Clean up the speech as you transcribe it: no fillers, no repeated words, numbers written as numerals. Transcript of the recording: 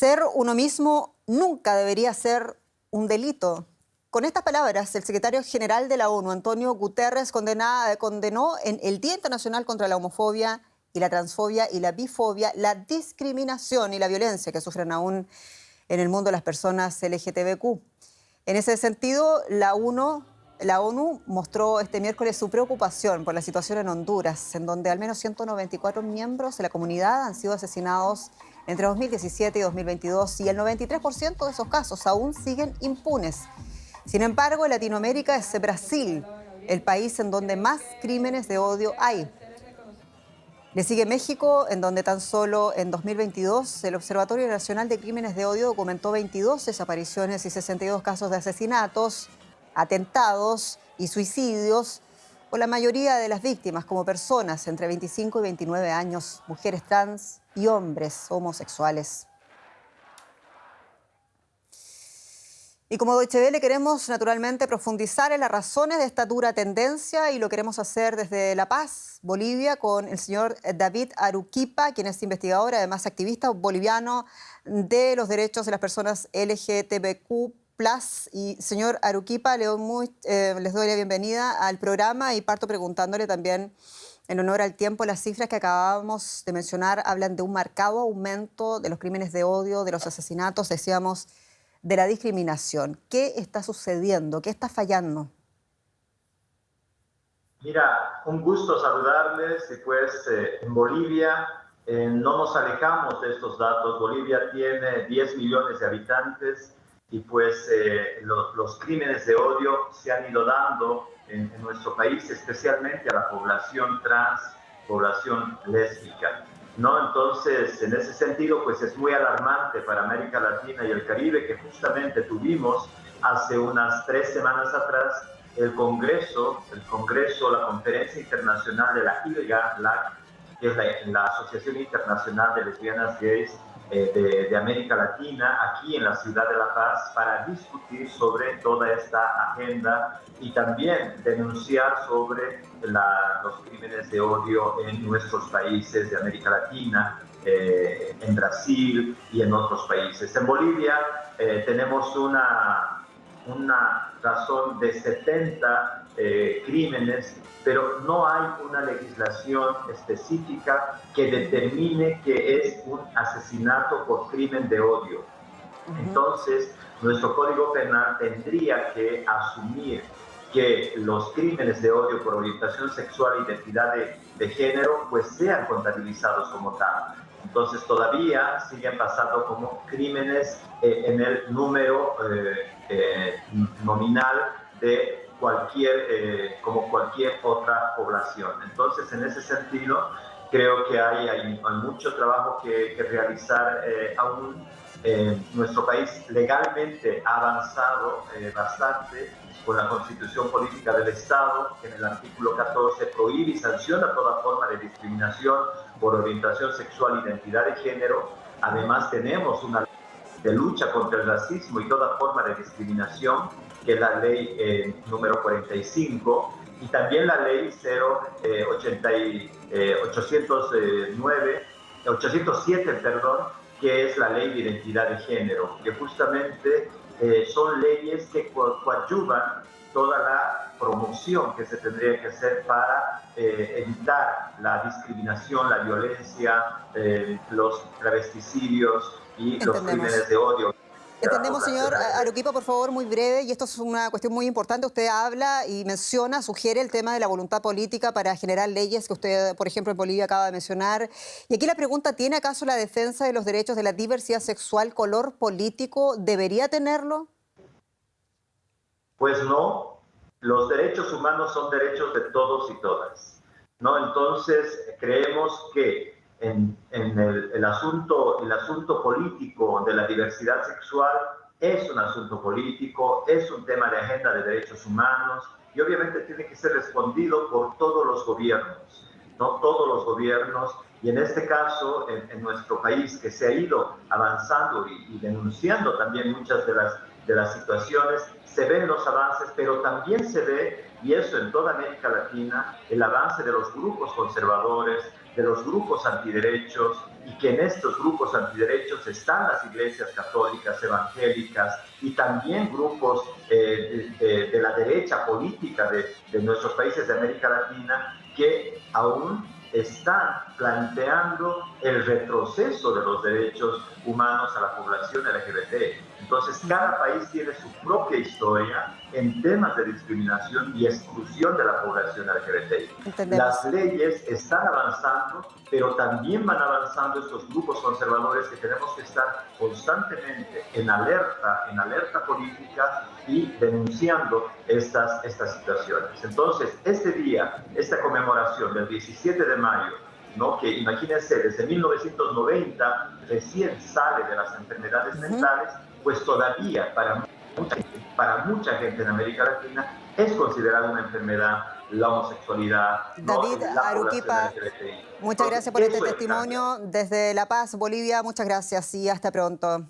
Ser uno mismo nunca debería ser un delito. Con estas palabras, el secretario general de la ONU, Antonio Guterres, condenó en el Día Internacional contra la Homofobia y la Transfobia y la Bifobia la discriminación y la violencia que sufren aún en el mundo las personas LGTBQ. En ese sentido, la ONU mostró este miércoles su preocupación por la situación en Honduras, en donde al menos 194 miembros de la comunidad han sido asesinados entre 2017 y 2022 y el 93% de esos casos aún siguen impunes. Sin embargo, en Latinoamérica es Brasil el país en donde más crímenes de odio hay. Le sigue México, en donde tan solo en 2022 el Observatorio Nacional de Crímenes de Odio documentó 22 desapariciones y 62 casos de asesinatos, atentados y suicidios, con la mayoría de las víctimas como personas entre 25 y 29 años, mujeres trans y hombres homosexuales. Y como Deutsche Welle queremos naturalmente profundizar en las razones de esta dura tendencia y lo queremos hacer desde La Paz, Bolivia, con el señor David Aruquipa, quien es investigador, además activista boliviano de los derechos de las personas LGTBQ+. Y señor Aruquipa, les doy la bienvenida al programa y parto preguntándole también, en honor al tiempo, las cifras que acabamos de mencionar hablan de un marcado aumento de los crímenes de odio, de los asesinatos, decíamos, de la discriminación. ¿Qué está sucediendo? ¿Qué está fallando? Mira, un gusto saludarles y pues en Bolivia no nos alejamos de estos datos. Bolivia tiene 10 millones de habitantes y pues los crímenes de odio se han ido dando en nuestro país, especialmente a la población trans, población lésbica, ¿no? Entonces, en ese sentido, pues es muy alarmante para América Latina y el Caribe que justamente tuvimos hace unas 3 semanas atrás el Congreso, la Conferencia Internacional de la ILGA, que es la Asociación Internacional de Lesbianas Gays de América Latina, aquí en la ciudad de La Paz, para discutir sobre toda esta agenda y también denunciar sobre los crímenes de odio en nuestros países de América Latina, en Brasil y en otros países. En Bolivia tenemos una razón de 70 crímenes, pero no hay una legislación específica que determine que es un asesinato por crimen de odio. Entonces, nuestro Código Penal tendría que asumir que los crímenes de odio por orientación sexual e identidad de género pues sean contabilizados como tal. Entonces todavía siguen pasando como crímenes en el número nominal de como cualquier otra población. Entonces, en ese sentido, creo que hay mucho trabajo que realizar aún. Nuestro país legalmente ha avanzado bastante con la Constitución Política del Estado, que en el artículo 14 prohíbe y sanciona toda forma de discriminación por orientación sexual e identidad de género. Además, tenemos una ley de lucha contra el racismo y toda forma de discriminación, que es la ley número 45, y también la ley 807, que es la ley de identidad de género, que justamente son leyes que coadyuvan toda la promoción que se tendría que hacer para evitar la discriminación, la violencia, los travesticidios y los crímenes de odio. Entendemos, señor Aruquipa, por favor, muy breve, y esto es una cuestión muy importante. Usted habla y menciona, sugiere el tema de la voluntad política para generar leyes que usted, por ejemplo, en Bolivia acaba de mencionar. Y aquí la pregunta, ¿tiene acaso la defensa de los derechos de la diversidad sexual color político? ¿Debería tenerlo? Pues no, los derechos humanos son derechos de todos y todas, ¿no? Entonces, creemos que en el asunto político de la diversidad sexual es un asunto político, es un tema de agenda de derechos humanos y obviamente tiene que ser respondido por todos los gobiernos, ¿no? Todos los gobiernos, y en este caso, en nuestro país, que se ha ido avanzando y denunciando también muchas de las situaciones, se ven los avances, pero también se ve, y eso en toda América Latina, el avance de los grupos conservadores, de los grupos antiderechos y que en estos grupos antiderechos están las iglesias católicas, evangélicas y también grupos de la derecha política de nuestros países de América Latina que aún están planteando el retroceso de los derechos humanos a la población LGBT. Entonces, cada país tiene su propia historia en temas de discriminación y exclusión de la población LGBT. Entendemos. Las leyes están avanzando, pero también van avanzando estos grupos conservadores que tenemos que estar constantemente en alerta política y denunciando estas situaciones. Entonces, este día, esta conmemoración del 17 de mayo, ¿no? Que imagínense, desde 1990 recién sale de las enfermedades mentales, pues todavía para mucha gente en América Latina es considerada una enfermedad la homosexualidad. David Arequipa, muchas gracias por este Eso es testimonio desde La Paz, Bolivia. Muchas gracias y hasta pronto.